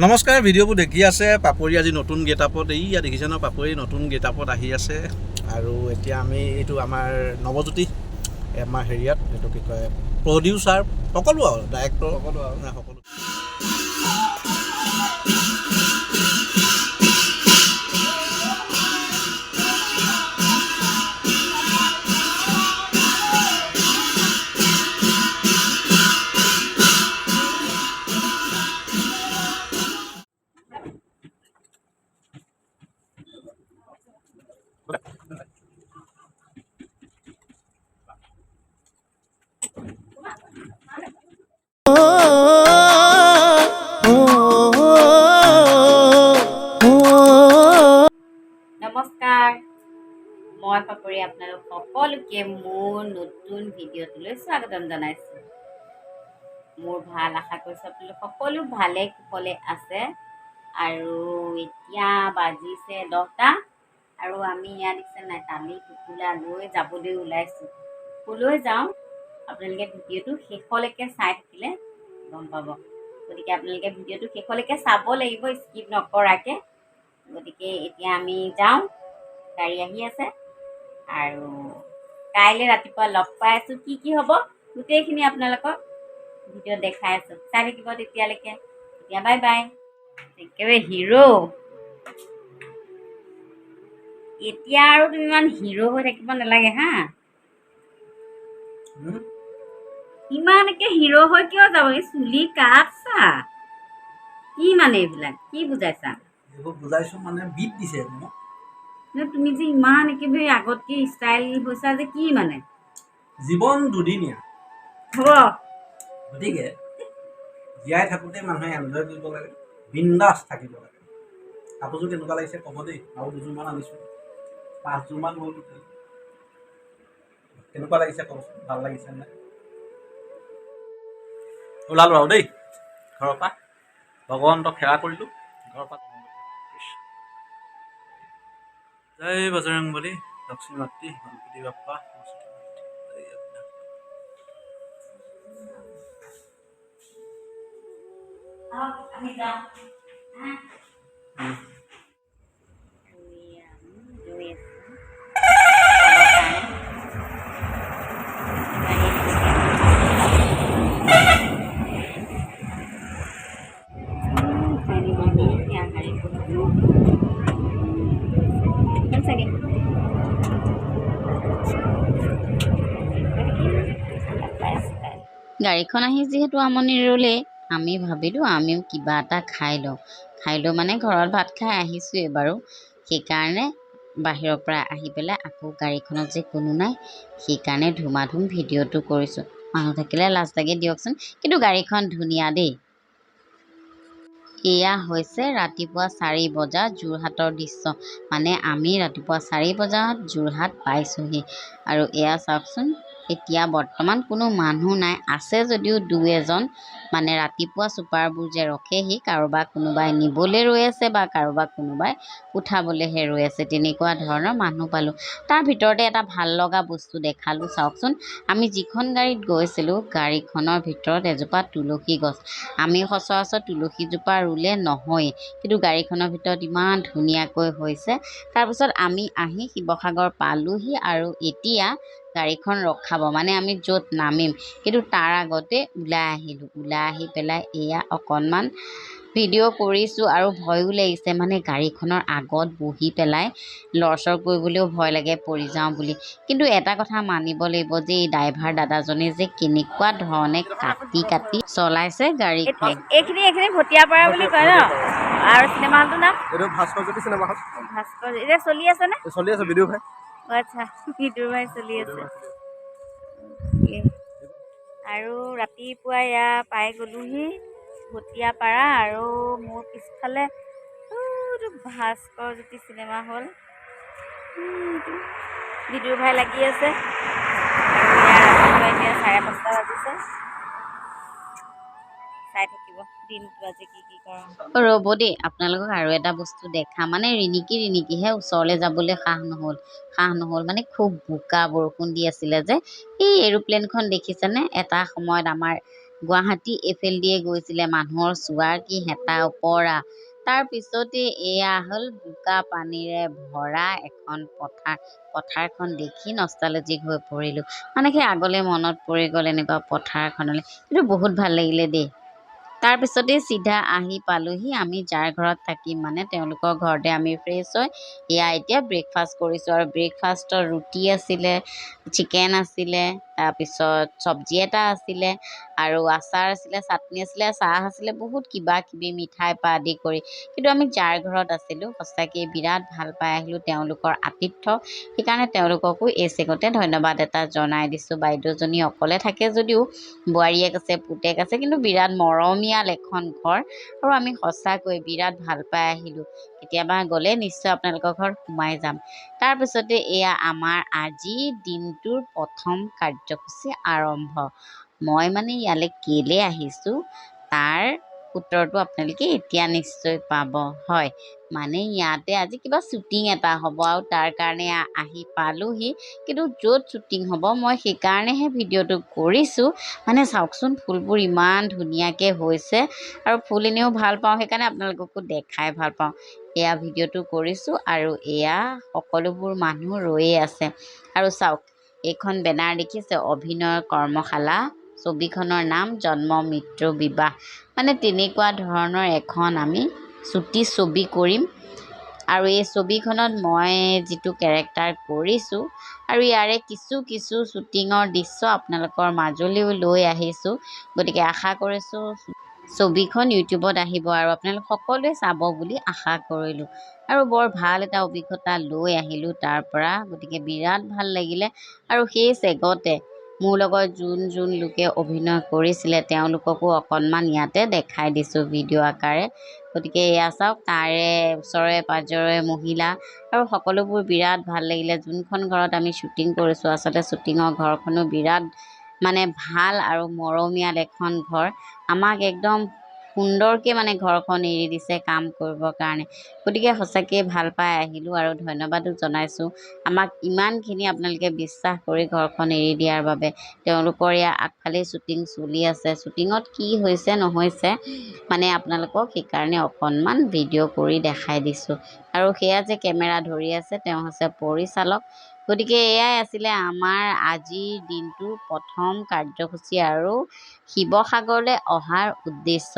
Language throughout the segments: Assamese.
নমস্কাৰ, ভিডিঅ'বোৰ দেখি আছে পাপৰি আজি নতুন গেটআপত এইয়া দেখিছে ন পাপৰি নতুন গেটআপত আহি আছে। আৰু এতিয়া আমি এইটো আমাৰ নৱজ্যোতি আমাৰ হেৰিয়াত এইটো কি কয় প্ৰডিউচাৰ সকলো আৰু ডাইৰেক্টৰ সকলো সকলো নমস্কাৰ, মই পাপৰি আপোনালোক সকলোকে মোৰ নতুন ভিডিঅ'টোলৈ স্বাগতম জনাইছোঁ। মোৰ ভাল আশা কৰিছোঁ আপোনালোক সকলো ভালে কুশলে আছে। আৰু এতিয়া বাজিছে 10টা আৰু আমি ইয়াত দেখিছে নাই তালি টোপোলা লৈ যাবলৈ ওলাইছোঁ। ক'লৈ যাওঁ আপোনালোকে ভিডিঅ'টো শেষলৈকে চাই থাকিলে গম পাব। গতিকে আপোনালোকে ভিডিঅ'টো শেষলৈকে চাব লাগিব, স্কিপ নকৰাকৈ। গতিকে এতিয়া আমি যাওঁ, গাড়ী আহি আছে আৰু কাইলৈ ৰাতিপুৱা লগ পাই আছোঁ। কি হ'ব গোটেইখিনি আপোনালোকক ভিডিঅ' দেখাই আছোঁ, চাই থাকিব তেতিয়ালৈকে। এতিয়া বাই বাই। একেবাৰে হিৰ'। এতিয়া আৰু তুমি ইমান হিৰ' হৈ থাকিব নালাগে হা। ইমানকে হিৰ' হৈ কিয় যাব? এই চুলি কাট চা, কি মানে এইবিলাক কি বুজাইছা? এইবোৰ বুজাইছোঁ মানে বিট দিছে মোক। তুমি যে ইমান একেবাৰে আগতকে ষ্টাইল হৈছা যে, কি মানে? জীৱন দুদিনীয়া হ'ব, গতিকে জীয়াই থাকোঁতে মানুহে এনজয় কৰিব লাগে, বিন্দাছ থাকিব লাগে। কাপোৰযোৰ কেনেকুৱা লাগিছে ক'ব দেই। আৰু দুযোৰমান আনিছোঁ, 5যোৰমান হ'ল টোটেল। কেনেকুৱা লাগিছে ক'বচোন, ভাল লাগিছে নে? ওলালোঁ আৰু দেই ঘৰৰ পৰা, ভগৱন্তক সেৱা কৰিলোঁ ঘৰৰ পৰা। জয় বজৰংবলী, লক্ষ্মী মাতৃ, গণপতি বাপ্পা, সৰস্বতী মাতৃ, জয় জগন্নাথ। আমি যাওঁ। গাড়ীখন আহি যিহেতু আমনি ৰ'লে, আমি ভাবিলোঁ আমিও কিবা এটা খাই লওঁ মানে ঘৰত ভাত খাই আহিছোঁৱেই বাৰু। সেইকাৰণে বাহিৰৰ পৰা আহি পেলাই আকৌ গাড়ীখনত যে কোনো নাই, সেইকাৰণে ধুমাধুম ভিডিঅ'টো কৰিছোঁ। মানুহ থাকিলে লাজ লাগে দিয়কচোন, কিন্তু গাড়ীখন ধুনীয়া দেই। এয়া হৈছে ৰাতিপুৱা 4 বজা যোৰহাটৰ দৃশ্য। মানে আমি ৰাতিপুৱা 4 বজাত যোৰহাট পাইছোঁহি। আৰু এয়া চাওকচোন, এতিয়া বৰ্তমান কোনো মানুহ নাই, আছে যদিও 2-এজন। মানে ৰাতিপুৱা চুপাৰবোৰ যে ৰখেহি, কাৰোবাক কোনোবাই নিবলৈ ৰৈ আছে বা কাৰোবাক কোনোবাই উঠাবলৈহে ৰৈ আছে, তেনেকুৱা ধৰণৰ মানুহ পালোঁ। তাৰ ভিতৰতে এটা ভাল লগা বস্তু দেখালোঁ, চাওকচোন। আমি যিখন গাড়ীত গৈছিলোঁ, গাড়ীখনৰ ভিতৰত এজোপা তুলসী গছ। আমি সচৰাচৰ তুলসীজোপা ৰুলে নহয়েই, কিন্তু গাড়ীখনৰ ভিতৰত ইমান ধুনীয়াকৈ হৈছে। তাৰপিছত আমি আহি শিৱসাগৰ পালোঁহি আৰু এতিয়া গাড়ীখন ৰখাব, মানে আমি য'ত নামিম, কিন্তু তাৰ আগতে ওলাই আহিলোঁ। ওলাই আহি পেলাই এয়া অকণমান ভিডিঅ' কৰিছোঁ আৰু ভয়ো লাগিছে, মানে গাড়ীখনৰ আগত বহি পেলাই লৰচৰ কৰিবলৈও ভয় লাগে পৰি যাওঁ বুলি। কিন্তু এটা কথা মানিব লাগিব যে এই ড্ৰাইভাৰ দাদাজনে যে কেনেকুৱা ধৰণে কাটি চলাইছে গাড়ীখন। এইখিনি ভটিয়াপাৰা বুলি কয় ন? আৰু চিনেমা হলটোৰ নাম? এইটো ভাস্কৰজ্যোতি চিনেমা হল। ভাস্কৰ এতিয়া চলি আছে নে? চলি আছে ভিডিঅ' ভাই। আচ্ছা, ভিডিঅ' ভাই চলি আছে। আৰু ৰাতিপুৱা এয়া পাই গ'লোহি ভটিয়াপাৰা, আৰু মোৰ পিছফালে ভাস্কৰজ্যোতি চিনেমা হল, ভিডিঅ' ভাই লাগি আছে। আৰু এতিয়া ৰাতিপুৱা এতিয়া 5:30 বাজিছে। চাই থাকিব দিনটো আজি কি কৰোঁ। ৰ'ব দেই, আপোনালোকক আৰু এটা বস্তু দেখা, মানে ৰিণিকিহে ওচৰলৈ যাবলৈ সাহ নহ'ল। মানে খুব বোকা বৰষুণ দি আছিলে যে। এই এৰোপ্লেনখন দেখিছেনে? এটা সময়ত আমাৰ গুৱাহাটী এইফালেদিয়ে গৈছিলে মানুহৰ চোৱাৰ কি হেতা ওপৰা তাৰপিছতে এয়া হ'ল বোকা পানীৰে ভৰা এখন পথাৰখন দেখি নষ্টালজিক হৈ পৰিলোঁ মানে সেই আগলৈ মনত পৰি গ'ল এনেকুৱা পথাৰখনলৈ কিন্তু বহুত ভাল লাগিলে দেই তাৰপিছতে চিধা আহি পালোহি আমি যাৰ ঘৰত থাকিম মানে তেওঁলোকৰ ঘৰতে আমি ফ্ৰেছ হৈ এয়া এতিয়া ব্ৰেকফাষ্ট কৰিছোঁ আৰু ব্ৰেকফাষ্টৰ ৰুটি আছিলে চিকেন আছিলে তাৰপিছত চব্জি এটা আছিলে আৰু আচাৰ আছিলে চাটনি আছিলে চাহ আছিলে বহুত কিবা কিবি মিঠাই পা আদি কৰি কিন্তু আমি যাৰ ঘৰত আছিলোঁ সঁচাকৈ বিৰাট ভাল পাই আহিলোঁ তেওঁলোকৰ আতিথ্য সেইকাৰণে তেওঁলোককো এই চেগতে ধন্যবাদ এটা জনাই দিছোঁ বাইদেউজনী অকলে থাকে যদিও বোৱাৰীয়েক আছে পুতেক আছে কিন্তু বিৰাট মৰমীয়াল এখন ঘৰ আৰু আমি সঁচাকৈ বিৰাট ভাল পাই আহিলোঁ কেতিয়াবা গ'লে নিশ্চয় আপোনালোকৰ ঘৰত সোমাই যাম তাৰপিছতে এয়া আমাৰ আজিৰ দিনটোৰ প্ৰথম কাৰ্যসূচী আৰম্ভ মই মানে ইয়ালৈ কেলৈ আহিছোঁ তাৰ উত্তৰটো আপোনালোকে এতিয়া নিশ্চয় পাব হয় মানে ইয়াতে আজি কিবা শ্বুটিং এটা হ'ব আৰু তাৰ কাৰণে আহি পালোহি কিন্তু য'ত শ্বুটিং হ'ব মই সেইকাৰণেহে ভিডিঅ'টো কৰিছোঁ মানে চাওকচোন ফুলবোৰ ইমান ধুনীয়াকৈ হৈছে আৰু ফুল এনেও ভাল পাওঁ সেইকাৰণে আপোনালোককো দেখাই ভাল পাওঁ এয়া ভিডিঅ'টো কৰিছোঁ আৰু এয়া সকলোবোৰ মানুহ ৰৈয়ে আছে আৰু চাওক এইখন বেনাৰ দেখিছে অভিনয় কৰ্মশালা ছবিখনৰ নাম জন্ম মৃত্যু বিবাহ মানে তেনেকুৱা ধৰণৰ এখন আমি চুটি ছবি কৰিম আৰু এই ছবিখনত মই যিটো কেৰেক্টাৰ কৰিছোঁ আৰু ইয়াৰে কিছু শ্বুটিঙৰ দৃশ্য আপোনালোকৰ মাজলৈও লৈ আহিছোঁ গতিকে আশা কৰিছোঁ ছবিখন ইউটিউবত আহিব আৰু আপোনালোক সকলোৱে চাব বুলি আশা কৰিলোঁ আৰু বৰ ভাল এটা অভিজ্ঞতা লৈ আহিলোঁ তাৰ পৰা গতিকে বিৰাট ভাল লাগিলে আৰু সেই চেগতে মোৰ লগত যোন লোকে অভিনয় কৰিছিলে তেওঁলোককো অকণমান ইয়াতে দেখাই দিছোঁ ভিডিঅ' আকাৰে গতিকে এয়া চাওক তাৰে ওচৰে পাঁজৰে মহিলা আৰু সকলোবোৰ বিৰাট ভাল লাগিলে যোনখন ঘৰত আমি শ্বুটিং কৰিছোঁ আচলতে শ্বুটিঙৰ ঘৰখনো বিৰাট মানে ভাল আৰু মৰমীয়াল এখন ঘৰ আমাক একদম সুন্দৰকৈ মানে ঘৰখন এৰি দিছে কাম কৰিবৰ কাৰণে গতিকে সঁচাকৈ ভাল পাই আহিলোঁ আৰু ধন্যবাদো জনাইছোঁ আমাক ইমানখিনি আপোনালোকে বিশ্বাস কৰি ঘৰখন এৰি দিয়াৰ বাবে তেওঁলোকৰ ইয়াৰ আগফালে শ্বুটিং চলি আছে শ্বুটিঙত কি হৈছে নহৈছে মানে আপোনালোকক সেইকাৰণে অকণমান ভিডিঅ' কৰি দেখাই দিছোঁ আৰু সেয়া যে কেমেৰা ধৰি আছে তেওঁ হৈছে পৰিচালক গতিকে এয়াই আছিলে আমাৰ আজিৰ দিনটোৰ প্ৰথম কাৰ্যসূচী আৰু শিৱসাগৰলৈ অহাৰ উদ্দেশ্য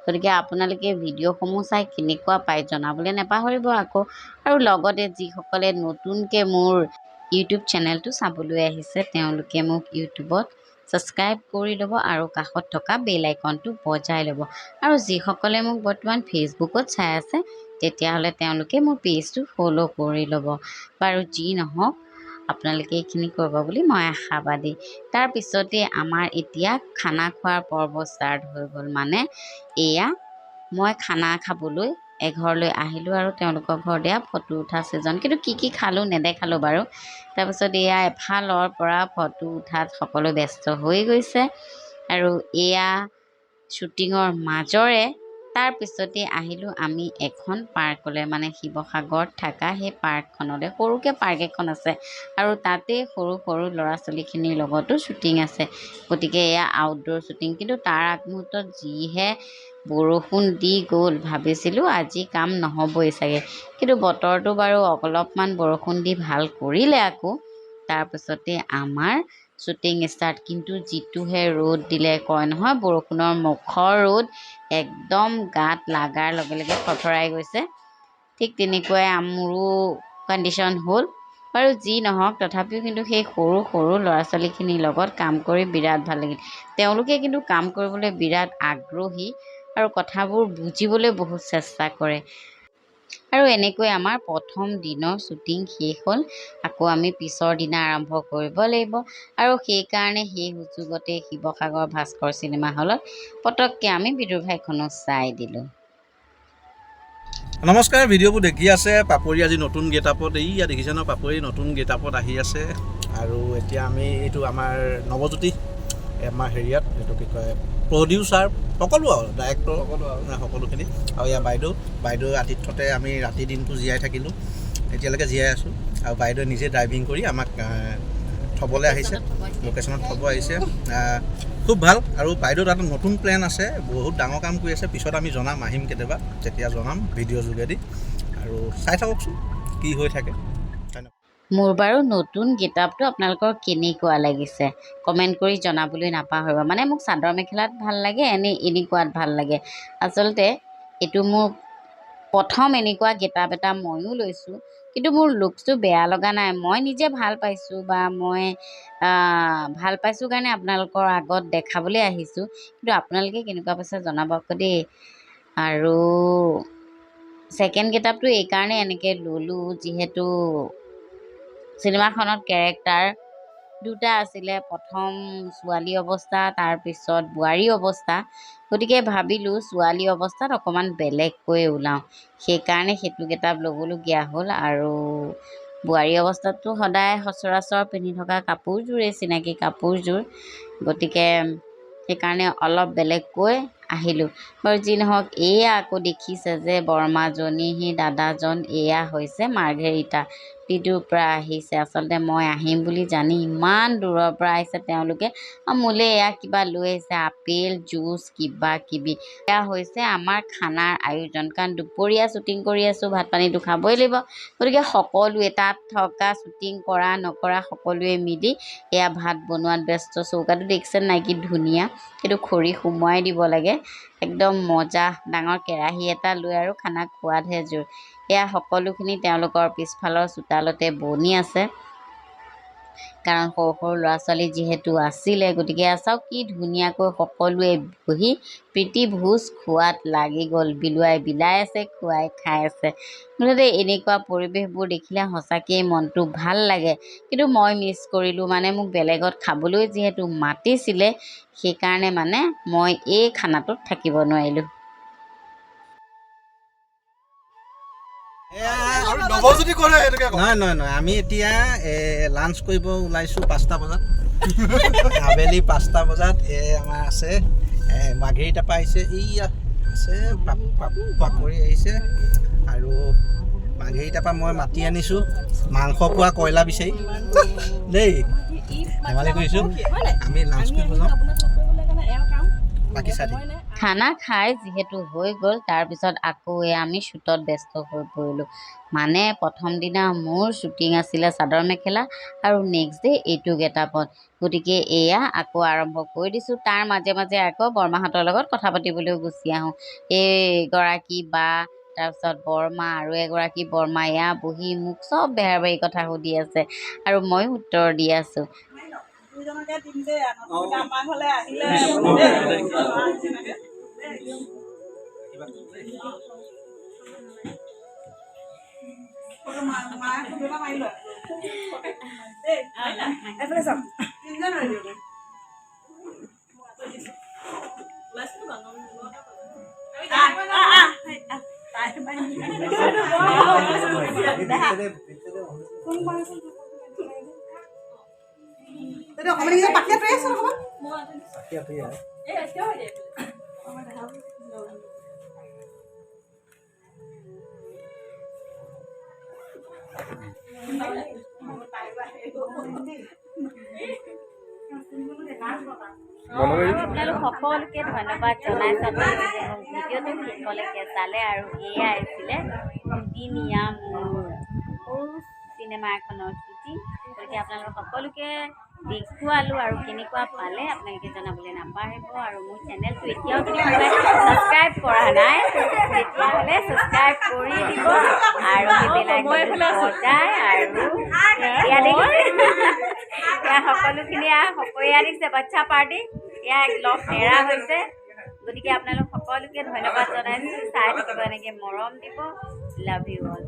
গতিকে আপোনালোকে ভিডিঅ'সমূহ চাই কেনেকুৱা পায় জনাবলৈ নাপাহৰিব আকৌ আৰু লগতে যিসকলে নতুনকৈ মোৰ ইউটিউব চেনেলটো চাবলৈ আহিছে তেওঁলোকে মোক ইউটিউবত ছাবস্ক্ৰাইব কৰি ল'ব আৰু কাষত থকা বেল আইকনটো বজাই ল'ব আৰু যিসকলে মোক বৰ্তমান ফেচবুকত চাই আছে তেতিয়াহ'লে তেওঁলোকে মোৰ পেজটো ফ'ল' কৰি ল'ব বাৰু যি নহওক আপোনালোকে এইখিনি কৰিব বুলি মই আশাবাদী তাৰপিছতে আমাৰ এতিয়া খানা খোৱাৰ পৰ্ব ষ্টাৰ্ট হৈ গ'ল মানে এয়া মই খানা খাবলৈ এঘৰলৈ আহিলোঁ আৰু তেওঁলোকৰ ঘৰত এয়া ফটো উঠা ছিজন কিন্তু কি খালোঁ নেদেখালোঁ বাৰু তাৰপিছত এয়া এফালৰ পৰা ফটো উঠাত সকলো ব্যস্ত হৈ গৈছে আৰু এয়া শ্বুটিঙৰ মাজৰে তাৰপিছতে আহিলোঁ আমি এখন পাৰ্কলৈ মানে শিৱসাগৰত থকা সেই পাৰ্কখনলৈ সৰুকৈ পাৰ্ক এখন আছে আৰু তাতে সৰু ল'ৰা ছোৱালীখিনিৰ লগতো শ্বুটিং আছে গতিকে এয়া আউটড'ৰ শ্বুটিং কিন্তু তাৰ আগমুহূৰ্তত যিহে বৰষুণ দি গ'ল ভাবিছিলোঁ আজি কাম নহ'বই চাগে কিন্তু বতৰটো বাৰু অলপমান বৰষুণ দি ভাল কৰিলে আকৌ তাৰপিছতে আমাৰ শ্বুটিং ষ্টাৰ্ট কিন্তু যিটোহে ৰ'দ দিলে কয় নহয় বৰষুণৰ মুখৰ ৰ'দ একদম গাত লগাৰ লগে লগে থৰথৰাই গৈছে ঠিক তেনেকুৱাই মোৰো কণ্ডিশ্যন হ'ল বাৰু যি নহওক তথাপিও কিন্তু সেই সৰু ল'ৰা ছোৱালীখিনিৰ লগত কাম কৰি বিৰাট ভাল লাগিল তেওঁলোকে কিন্তু কাম কৰিবলৈ বিৰাট আগ্ৰহী আৰু কথাবোৰ বুজিবলৈ বহুত চেষ্টা কৰে আৰু এনেকৈ আমাৰ প্ৰথম দিনৰ শ্বুটিং শেষ হ'ল আকৌ আমি পিছৰ দিনা আৰম্ভ কৰিব লাগিব আৰু সেইকাৰণে সেই সুযোগতে শিৱসাগৰ ভাস্কৰ চিনেমা হলত পটককৈ আমি বিদুৰভাইখনো চাই দিলোঁ নমস্কাৰ ভিডিঅ'বোৰ দেখি আছে পাপৰি আজি নতুন গেটআপত এইয়া দেখিছে ন পাপৰি নতুন গেটআপত আহি আছে আৰু এতিয়া আমি এইটো আমাৰ নৱজ্যোতি আমাৰ হেৰিয়াত এইটো কি কয় প্ৰডিউচাৰ সকলো আৰু ডাইৰেক্টৰ সকলোখিনি আৰু ইয়াৰ বাইদেউ আতিথ্যতে আমি ৰাতি দিনটো জীয়াই থাকিলোঁ এতিয়ালৈকে জীয়াই আছোঁ আৰু বাইদেৱে নিজে ড্ৰাইভিং কৰি আমাক থ'বলৈ আহিছে লোকেশ্যনত থ'ব আহিছে খুব ভাল আৰু বাইদেউ তাত নতুন প্লেন আছে বহুত ডাঙৰ কাম কৰি আছে পিছত আমি জনাম আহিম কেতিয়াবা যেতিয়া জনাম ভিডিঅ' যোগেদি আৰু চাই থাককচোন কি হৈ থাকে মোৰ বাৰু নতুন গেটআপটো আপোনালোকৰ কেনেকুৱা লাগিছে কমেণ্ট কৰি জনাবলৈ নাপাহৰিব মানে মোক চাদৰ মেখেলাত ভাল লাগে এনেকুৱাত ভাল লাগে আচলতে এইটো মোৰ প্ৰথম এনেকুৱা গেটআপ এটা ময়ো লৈছোঁ কিন্তু মোৰ লুকছটো বেয়া লগা নাই মই নিজে ভাল পাইছোঁ বা মই ভাল পাইছোঁ কাৰণে আপোনালোকৰ আগত দেখাবলৈ আহিছোঁ কিন্তু আপোনালোকে কেনেকুৱা পাইছে জনাব আকৌ দেই আৰু ছেকেণ্ড গেটআপটো এইকাৰণে এনেকৈ ল'লোঁ যিহেতু চিনেমাখনত কেৰেক্টাৰ দুটা আছিলে প্ৰথম ছোৱালী অৱস্থা তাৰপিছত বোৱাৰী অৱস্থা গতিকে ভাবিলোঁ ছোৱালী অৱস্থাত অকণমান বেলেগকৈ ওলাওঁ সেইকাৰণে সেইটো গেটআপ ল'বলগীয়া হ'ল আৰু বোৱাৰী অৱস্থাততো সদায় সচৰাচৰ পিন্ধি থকা কাপোৰযোৰেই চিনাকি কাপোৰযোৰ গতিকে সেইকাৰণে অলপ বেলেগকৈ আহিলোঁ বাৰু যি নহওক এয়া আকৌ দেখিছে যে বৰমাজনী সি দাদাজন এয়া হৈছে মাৰ্ঘেৰিটা টিটোৰ পৰা আহিছে আচলতে মই আহিম বুলি জানি ইমান দূৰৰ পৰা আহিছে তেওঁলোকে মোলৈ এয়া কিবা লৈ আহিছে আপেল জুচ কিবা কিবি এয়া হৈছে আমাৰ খানাৰ আয়োজন কাৰণ দুপৰীয়া শ্বুটিং কৰি আছোঁ ভাত পানীটো খাবই লাগিব গতিকে সকলোৱে তাত থকা শ্বুটিং কৰা নকৰা সকলোৱে মিলি এয়া ভাত বনোৱাত ব্যস্ত চৌকাটো দেখিছে নাই কি ধুনীয়া সেইটো খৰি সুমুৱাই দিব লাগে একদম মজা ডাঙৰ কেৰাহী এটা লৈ আৰু খানা খোৱাতহে জোৰ এয়া সকলোখিনি তেওঁলোকৰ পিছফালৰ চোতালতে বনি আছে কাৰণ সৰু সৰু ল'ৰা ছোৱালী যিহেতু আছিলে গতিকে চাওক কি ধুনীয়াকৈ সকলোৱে বহি প্ৰীতি ভোজ খোৱাত লাগি গ'ল বিলাই আছে খুৱাই খাই আছে মুঠতে এনেকুৱা পৰিৱেশবোৰ দেখিলে সঁচাকৈয়ে মনটো ভাল লাগে কিন্তু মই মিছ কৰিলোঁ মানে মোক বেলেগত খাবলৈ যিহেতু মাতিছিলে সেইকাৰণে মানে মই এই খানাটোত থাকিব নোৱাৰিলোঁ নহয় আমি এতিয়া লাঞ্চ কৰিব ওলাইছোঁ 5টা বজাত আবেলি 5টা বজাত আমাৰ আছে মাৰ্ঘেৰিটাৰ পৰা আহিছে এইয়া আছে পাপৰি আহিছে আৰু মাৰ্ঘেৰিটাৰ পৰা মই মাতি আনিছোঁ মাংস পোৱা কয়লা বিচাৰি দেই ধেমালি কৰিছোঁ আমি লাঞ্চ কৰিব যাওঁ বাকী চাই খানা খাই যিহেতু হৈ গ'ল তাৰপিছত আকৌ আমি শ্বুটত ব্যস্ত হৈ পৰিলোঁ মানে প্ৰথম দিনা মোৰ শ্বুটিং আছিলে চাদৰ মেখেলা আৰু নেক্সট ডে এইটো গেটআপত গতিকে এয়া আকৌ আৰম্ভ কৰি দিছোঁ তাৰ মাজে মাজে আকৌ বৰমাহঁতৰ লগত কথা পাতিবলৈ গুচি আহোঁ এইগৰাকী বা তাৰপিছত বৰমা আৰু এগৰাকী বৰমা এয়া বহি মোক চব বেহাৰবাৰী কথা সুধি আছে আৰু ময়ো উত্তৰ দি আছোঁ আপোনালোক সকলোকে ধন্যবাদ জনাইছোঁ আপোনালোকে মোক ভিডিঅ'টো শেষলৈকে চালে আৰু এয়া আছিলে দুদিনীয়া মোৰ সৰু চিনেমা এখনৰ শ্বুটিং গতিকে আপোনালোক সকলোকে দেখুৱালোঁ আৰু কেনেকুৱা পালে আপোনালোকে জনাবলৈ নাপাহৰিব আৰু মোৰ চেনেলটো এতিয়াও যদি কোনোবাই ছাবস্ক্ৰাইব কৰা নাই তেতিয়াহ'লে ছাবস্ক্ৰাইব কৰি দিব আৰু বেল আইকনটো বজাই আৰু এয়া দেখিছে এয়া সকলোখিনি এয়া দেখিছে বাচ্ছা পাৰ্টি এয়া লগ নেৰা হৈছে গতিকে আপোনালোক সকলোকে ধন্যবাদ জনাইছোঁ চাই থাকিব এনেকৈ মৰম দিব লাভ ইউ অল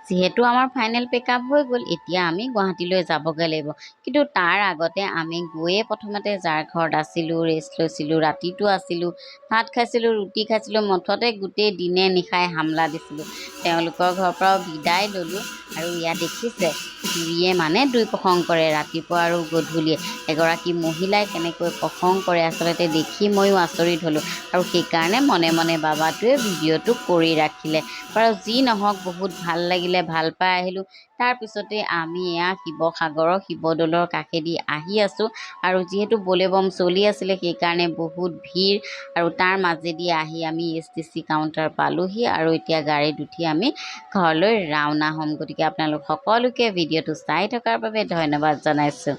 যিহেতু আমাৰ ফাইনেল পেকআপ হৈ গ'ল এতিয়া আমি গুৱাহাটীলৈ যাবগৈ লাগিব কিন্তু তাৰ আগতে আমি গৈয়ে প্ৰথমতে যাৰ ঘৰত আছিলোঁ ৰেষ্ট লৈছিলোঁ ৰাতিটো আছিলোঁ ভাত খাইছিলোঁ ৰুটি খাইছিলোঁ মুঠতে গোটেই দিনে নিশাই হামলা দিছিলোঁ তেওঁলোকৰ ঘৰৰ পৰাও বিদায় ল'লোঁ আৰু ইয়াত দেখিছে জুৰিয়ে মানে 2 প্ৰসংগ কৰে ৰাতিপুৱা আৰু গধূলিয়ে এগৰাকী মহিলাই কেনেকৈ প্ৰসংগ কৰে আচলতে দেখি ময়ো আচৰিত হ'লোঁ আৰু সেইকাৰণে মনে মনে বাবাটোৱে ভিডিঅ'টো কৰি ৰাখিলে বাৰু যি নহওক বহুত ভাল লাগিলে আছিলে ভাল পাই আহিলোঁ তাৰপিছতে আমি এয়া শিৱসাগৰৰ শিৱদৌলৰ কাষেদি আহি আছোঁ আৰু যিহেতু বলেবম চলি আছিলে সেইকাৰণে বহুত ভিৰ আৰু তাৰ মাজেদি আহি আমি STC কাউণ্টাৰ পালোহি আৰু এতিয়া গাড়ীত উঠি আমি ঘৰলৈ ৰাওনা হ'ম গতিকে আপোনালোক সকলোকে ভিডিঅ'টো চাই থকাৰ বাবে ধন্যবাদ জনাইছোঁ